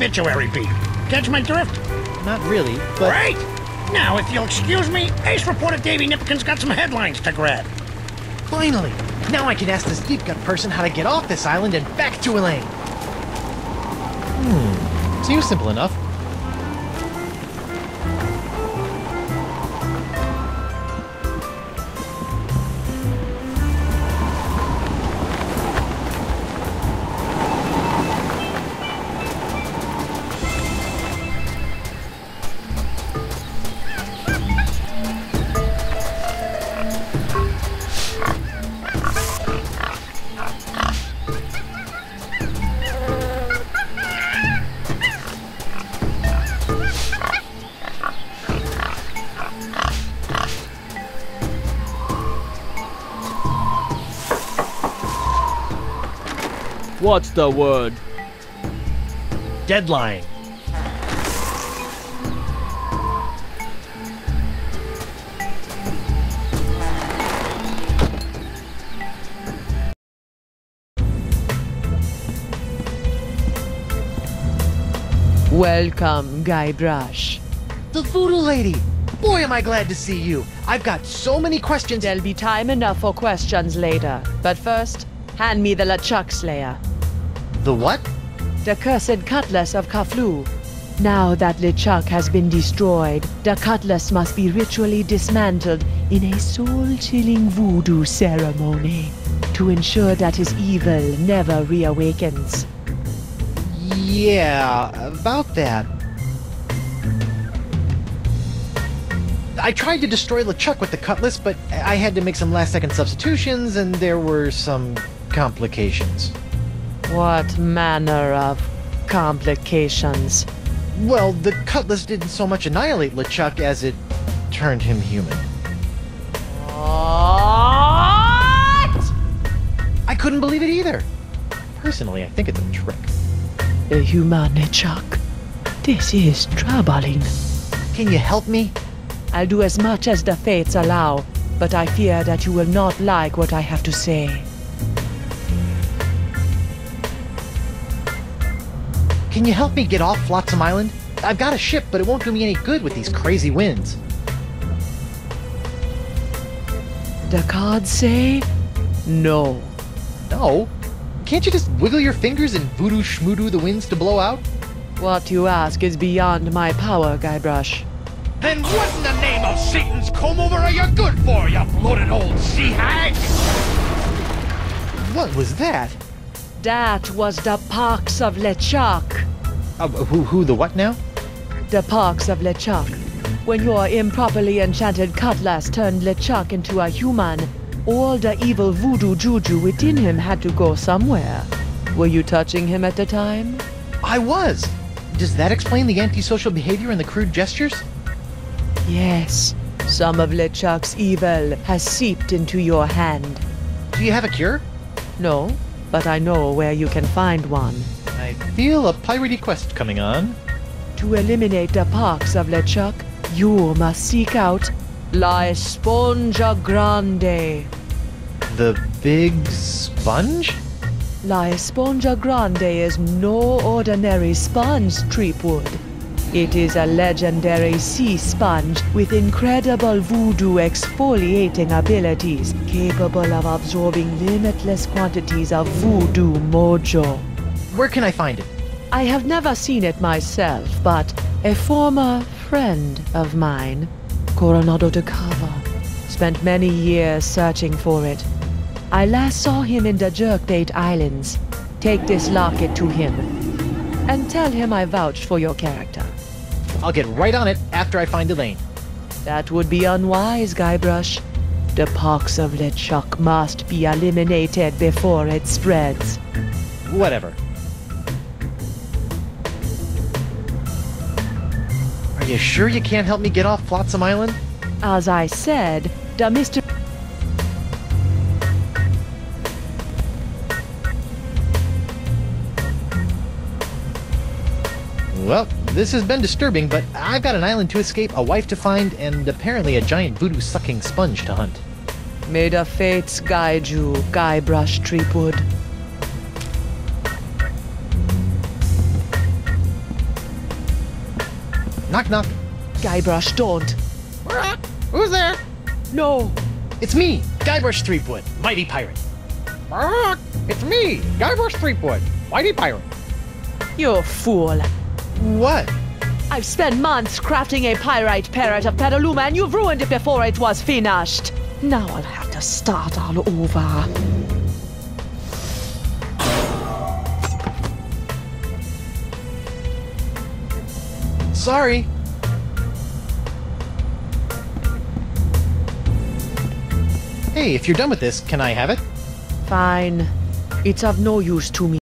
obituary beat. Catch my drift? Not really, but... Right! Now, if you'll excuse me, Ace reported Davy Nipkin's got some headlines to grab. Finally! Now I can ask this deep-gut person how to get off this island and back to Elaine. Seems simple enough. What's the word? Deadline. Welcome, Guybrush. The voodoo lady! Boy, am I glad to see you. I've got so many questions. There'll be time enough for questions later. But first, hand me the LeChuck Slayer. The what? The cursed cutlass of Kaflu. Now that LeChuck has been destroyed, the cutlass must be ritually dismantled in a soul-chilling voodoo ceremony to ensure that his evil never reawakens. Yeah, about that. I tried to destroy LeChuck with the cutlass, but I had to make some last-second substitutions, and there were some complications. What manner of complications? Well, the cutlass didn't so much annihilate LeChuck as it turned him human. What? I couldn't believe it either. Personally, I think it's a trick. A human LeChuck. This is troubling. Can you help me? I'll do as much as the fates allow, but I fear that you will not like what I have to say. Can you help me get off Flotsam Island? I've got a ship, but it won't do me any good with these crazy winds. The cards say no. No? Can't you just wiggle your fingers and voodoo schmoodoo the winds to blow out? What you ask is beyond my power, Guybrush. Then what in the name of Satan's comb-over are you good for, you bloated old sea hag? What was that? That was the Parks of LeChuck. Who the what now? The Parks of LeChuck. When your improperly enchanted cutlass turned LeChuck into a human, all the evil voodoo juju within him had to go somewhere. Were you touching him at the time? I was! Does that explain the antisocial behavior and the crude gestures? Yes. Some of LeChuck's evil has seeped into your hand. Do you have a cure? No, but I know where you can find one. I feel a piratey quest coming on. To eliminate the Parks of LeChuck, you must seek out La Esponja Grande. The big sponge? La Esponja Grande is no ordinary sponge, Treepwood. It is a legendary sea sponge with incredible voodoo exfoliating abilities, capable of absorbing limitless quantities of voodoo mojo. Where can I find it? I have never seen it myself, but a former friend of mine, Coronado de Cava, spent many years searching for it. I last saw him in the Jerkbait Islands. Take this locket to him, and tell him I vouched for your character. I'll get right on it after I find Elaine. That would be unwise, Guybrush. The Parks of LeChuck must be eliminated before it spreads. Whatever. Are you sure you can't help me get off Flotsam Island? As I said, the Mr. Well, this has been disturbing, but I've got an island to escape, a wife to find, and apparently a giant voodoo-sucking sponge to hunt. May the fates guide you, Guybrush Treepwood. Knock, knock. Guybrush, don't. Who's there? No. It's me, Guybrush Threepwood, mighty pirate. It's me, Guybrush Threepwood, mighty pirate. You fool. What? I've spent months crafting a pyrite parrot of Petaluma, and you've ruined it before it was finished. Now I'll have to start all over. Sorry. Hey, if you're done with this, can I have it? Fine. It's of no use to me.